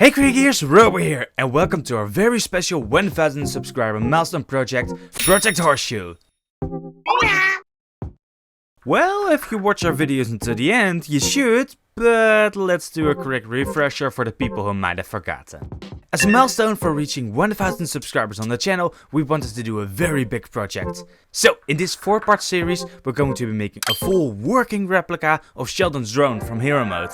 Hey Kriegers, Robo here, and welcome to our very special 1000 subscriber milestone project, Project Horseshoe. Well, if you watch our videos until the end, you should, but let's do a quick refresher for the people who might have forgotten. As a milestone for reaching 1000 subscribers on the channel, we wanted to do a very big project. So, in this 4-part series, we're going to be making a full working replica of Sheldon's drone from Hero Mode.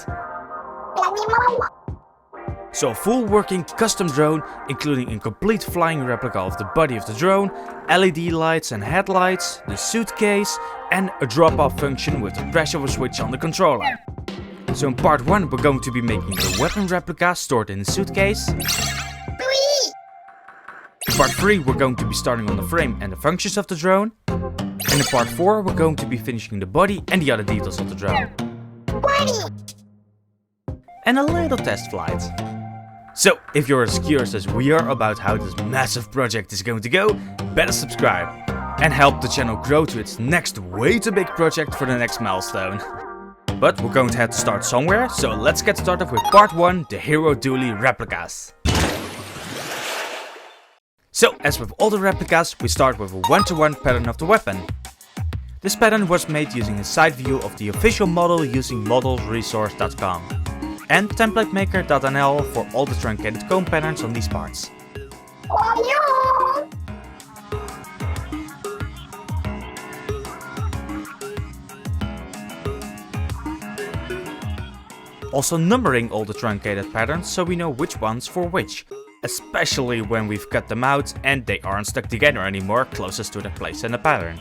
So a full working custom drone, including a complete flying replica of the body of the drone, LED lights and headlights, the suitcase, and a drop-off function with the press of a switch on the controller. So in part 1 we're going to be making the weapon replica stored in the suitcase. In part 3 we're going to be starting on the frame and the functions of the drone. And in part 4 we're going to be finishing the body and the other details of the drone. And a little test flight. So, if you're as curious as we are about how this massive project is going to go, better subscribe and help the channel grow to its next way too big project for the next milestone. But we're going to have to start somewhere, so let's get started with part 1, the Hero Dualie Replicas. So, as with all the replicas, we start with a 1-to-1 pattern of the weapon. This pattern was made using a side view of the official model using modelsresource.com. and templatemaker.nl for all the truncated cone patterns on these parts. Also numbering all the truncated patterns so we know which ones for which, especially when we've cut them out and they aren't stuck together anymore closest to the place in the pattern.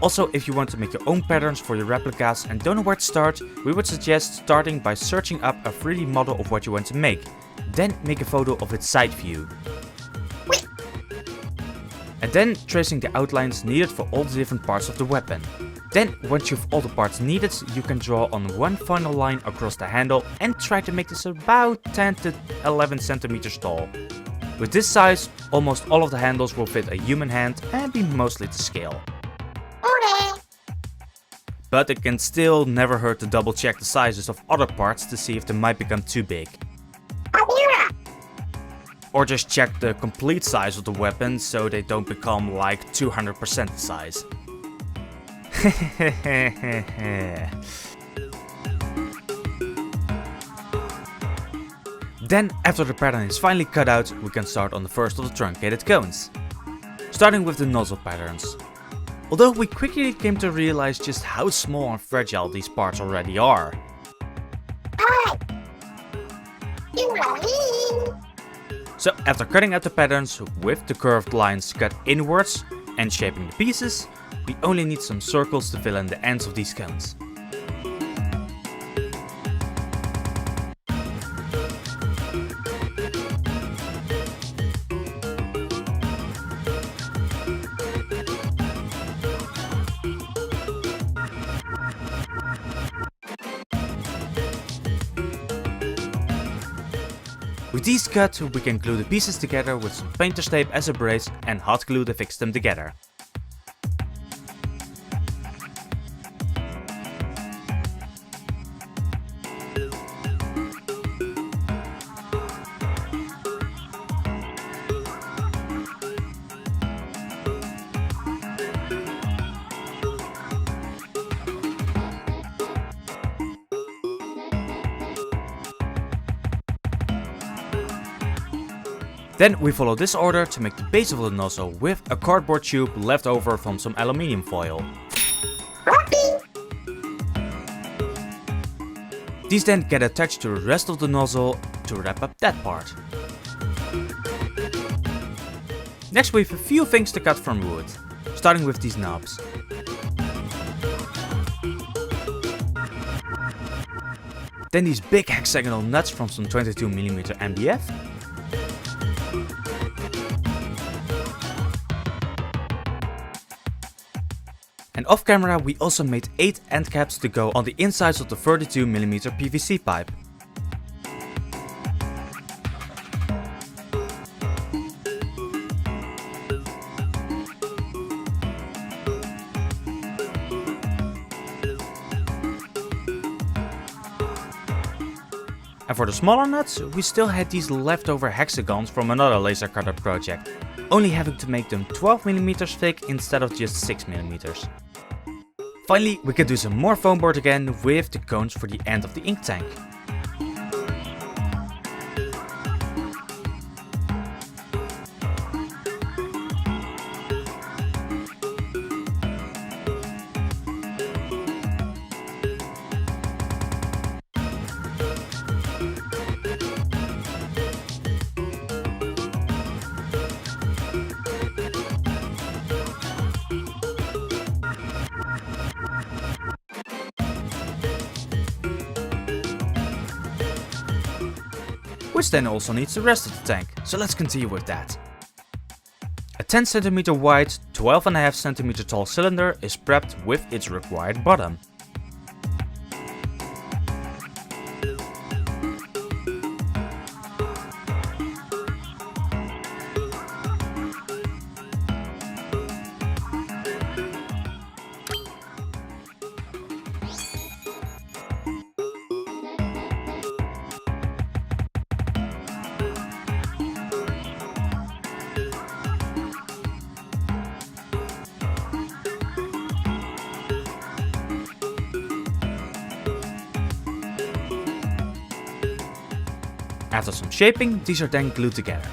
Also, if you want to make your own patterns for your replicas and don't know where to start, we would suggest starting by searching up a 3D model of what you want to make. Then make a photo of its side view. And then tracing the outlines needed for all the different parts of the weapon. Then, once you've all the parts needed, you can draw on one final line across the handle and try to make this about 10 to 11 centimeters tall. With this size, almost all of the handles will fit a human hand and be mostly to scale. But it can still never hurt to double check the sizes of other parts to see if they might become too big. Or just check the complete size of the weapon so they don't become like 200% the size. Then, after the pattern is finally cut out, we can start on the first of the truncated cones. Starting with the nozzle patterns. Although we quickly came to realize just how small and fragile these parts already are. So after cutting out the patterns with the curved lines cut inwards and shaping the pieces, we only need some circles to fill in the ends of these cones. With these cut, we can glue the pieces together with some painter's tape as a brace and hot glue to fix them together. Then we follow this order to make the base of the nozzle with a cardboard tube left over from some aluminium foil. These then get attached to the rest of the nozzle to wrap up that part. Next we have a few things to cut from wood, starting with these knobs. Then these big hexagonal nuts from some 22mm MDF. And off camera we also made 8 end caps to go on the insides of the 32mm PVC pipe. And for the smaller nuts, we still had these leftover hexagons from another laser cutter project, only having to make them 12mm thick instead of just 6mm. Finally, we can do some more foam board again with the cones for the end of the ink tank. Which then also needs the rest of the tank, so let's continue with that. A 10cm wide, 12.5cm tall cylinder is prepped with its required bottom. After some shaping, these are then glued together.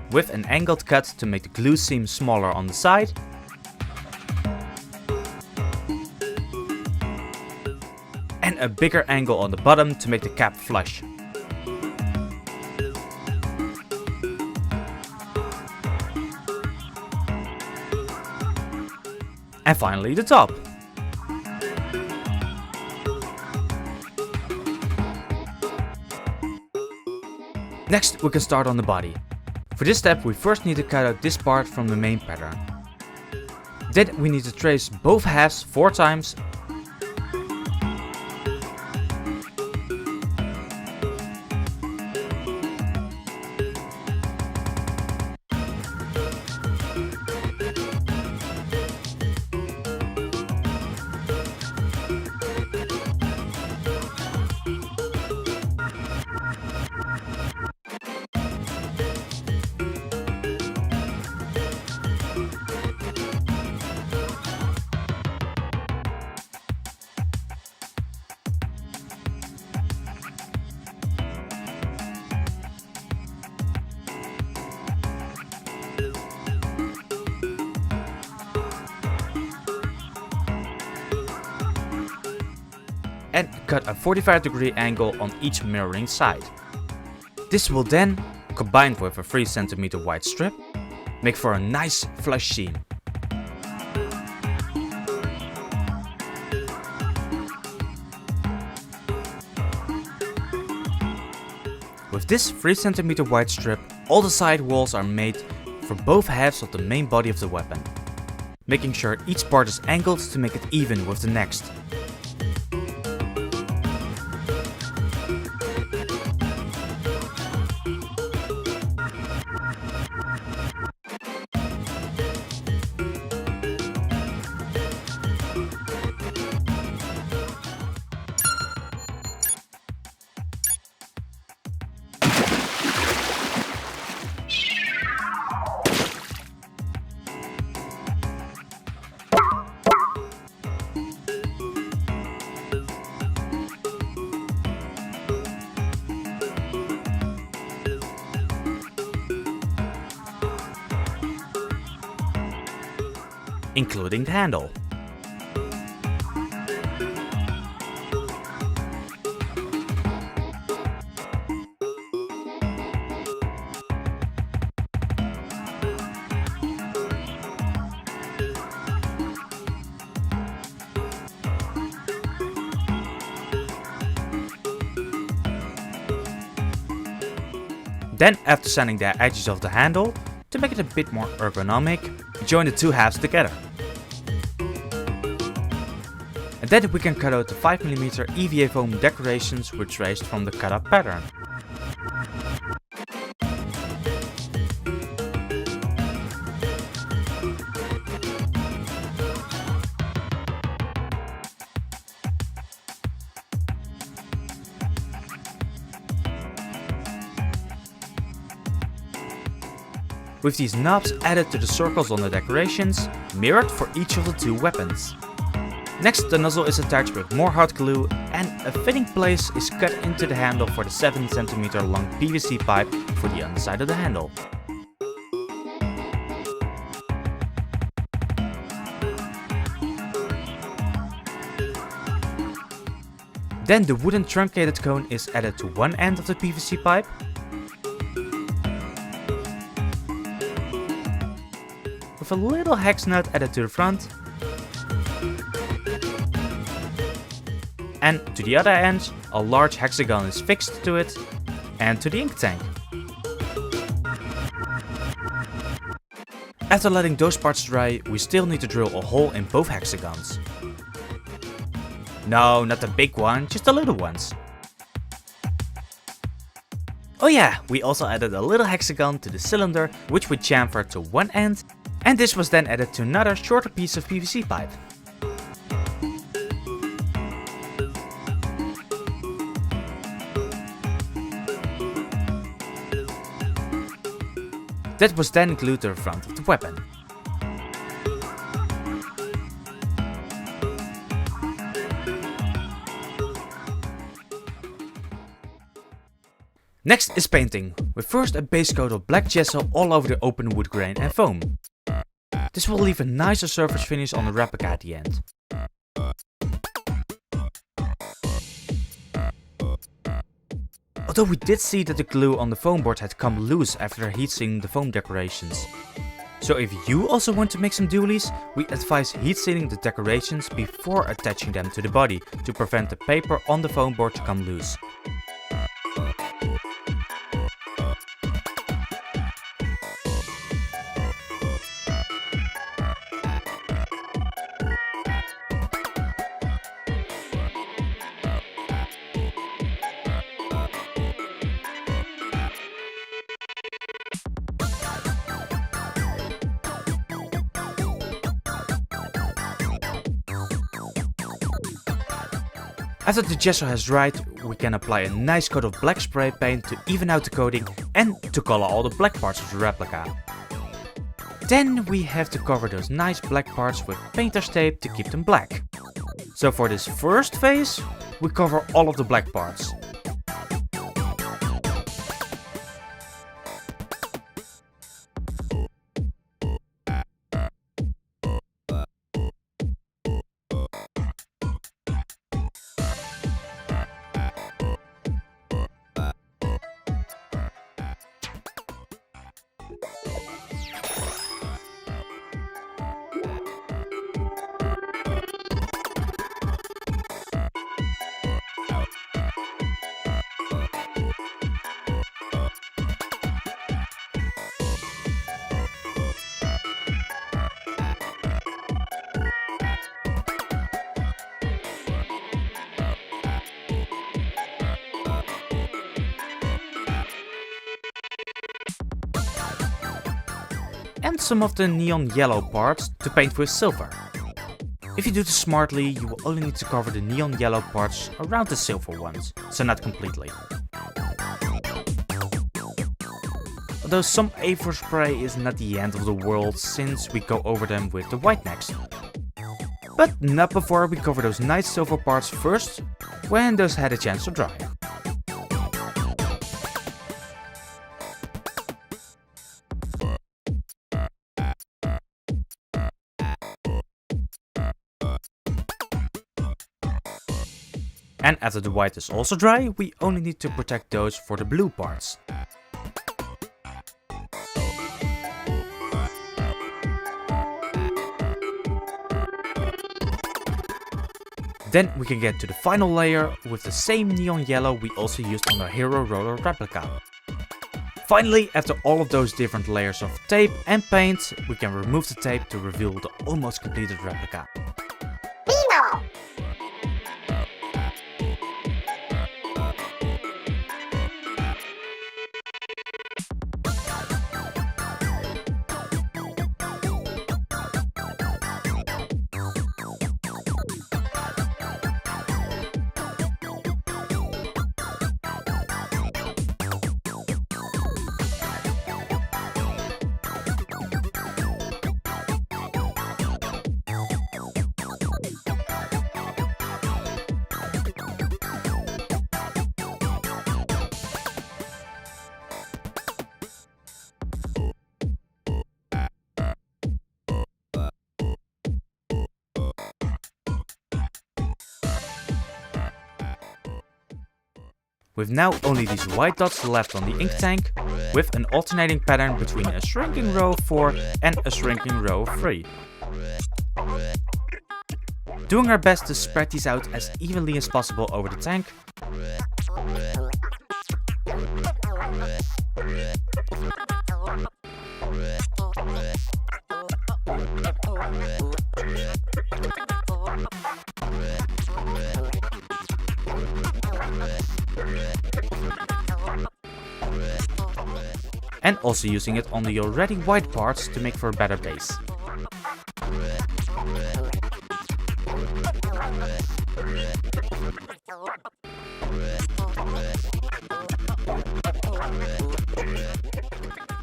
With an angled cut to make the glue seam smaller on the side, and a bigger angle on the bottom to make the cap flush. And finally the top. Next we can start on the body. For this step we first need to cut out this part from the main pattern. Then we need to trace both halves 4 times . And cut a 45-degree angle on each mirroring side. This will then, combined with a 3cm wide strip, make for a nice flush seam. With this 3cm wide strip, all the side walls are made for both halves of the main body of the weapon, making sure each part is angled to make it even with the next. Including the handle. Then, after sanding the edges of the handle, To make it a bit more ergonomic, join the two halves together. And then we can cut out the 5mm EVA foam decorations we traced from the cut up pattern. With these knobs added to the circles on the decorations, mirrored for each of the two weapons. Next, the nozzle is attached with more hot glue and a fitting place is cut into the handle for the 7cm long PVC pipe for the underside of the handle. Then the wooden truncated cone is added to one end of the PVC pipe. With a little hex nut added to the front. And to the other end, a large hexagon is fixed to it and to the ink tank. After letting those parts dry, we still need to drill a hole in both hexagons. No, not the big one, just the little ones. Oh yeah, we also added a little hexagon to the cylinder, which we chamfered to one end, and this was then added to another shorter piece of PVC pipe. That was then glued to the front of the weapon. Next is painting, with first a base coat of black gesso all over the open wood grain and foam. This will leave a nicer surface finish on the replica at the end. Although we did see that the glue on the foam board had come loose after heat-sealing the foam decorations. So if you also want to make some dualies, we advise heat-sealing the decorations before attaching them to the body to prevent the paper on the foam board to come loose. After the gesso has dried, we can apply a nice coat of black spray paint to even out the coating and to color all the black parts of the replica. Then we have to cover those nice black parts with painter's tape to keep them black. So for this first phase, we cover all of the black parts. And some of the neon yellow parts to paint with silver. If you do this smartly, you will only need to cover the neon yellow parts around the silver ones, so not completely. Although some A4 spray is not the end of the world since we go over them with the white next. But not before we cover those nice silver parts first, when those had a chance to dry. And after the white is also dry, we only need to protect those for the blue parts. Then we can get to the final layer with the same neon yellow we also used on our Hero roller replica. Finally, after all of those different layers of tape and paint, we can remove the tape to reveal the almost completed replica. With now only these white dots left on the ink tank, with an alternating pattern between a shrinking row of 4 and a shrinking row of 3. Doing our best to spread these out as evenly as possible over the tank. And also using it on the already white parts to make for a better base.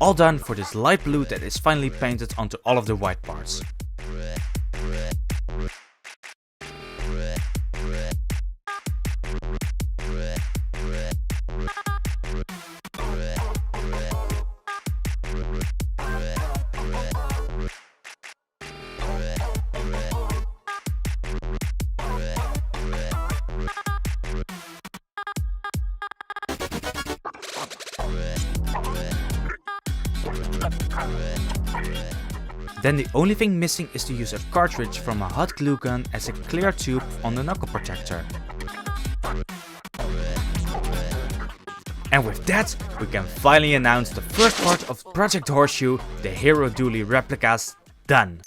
All done for this light blue that is finally painted onto all of the white parts. Then the only thing missing is to use a cartridge from a hot glue gun as a clear tube on the knuckle protector. And with that, we can finally announce the first part of Project Horseshoe, the Hero Dualie Replicas, done.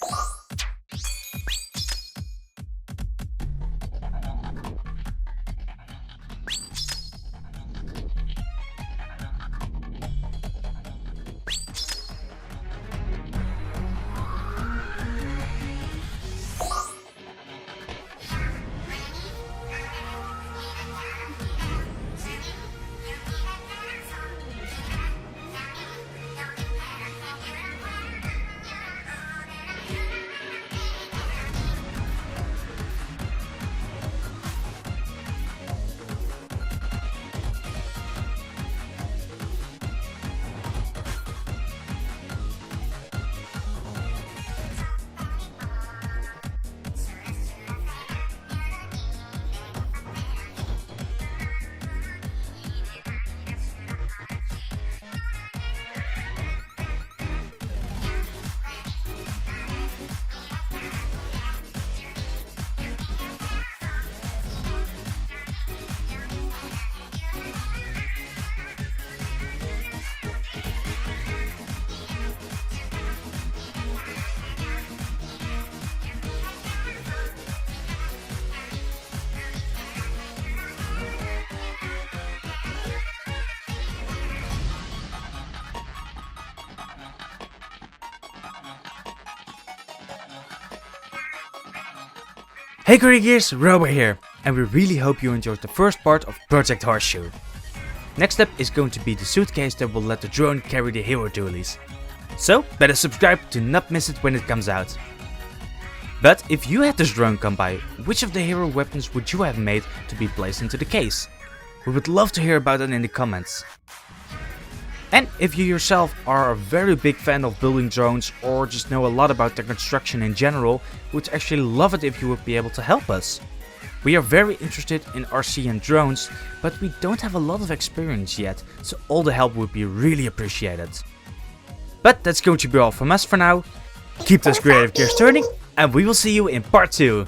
Hey Kriegers, Robo here, and we really hope you enjoyed the first part of Project Horseshoe. Next up is going to be the suitcase that will let the drone carry the Hero Dualies. So better subscribe to not miss it when it comes out. But if you had this drone come by, which of the hero weapons would you have made to be placed into the case? We would love to hear about it in the comments. And if you yourself are a very big fan of building drones or just know a lot about their construction in general, we'd actually love it if you would be able to help us. We are very interested in RC and drones, but we don't have a lot of experience yet, so all the help would be really appreciated. But that's going to be all from us for now. Keep those creative gears turning, and we will see you in part 2.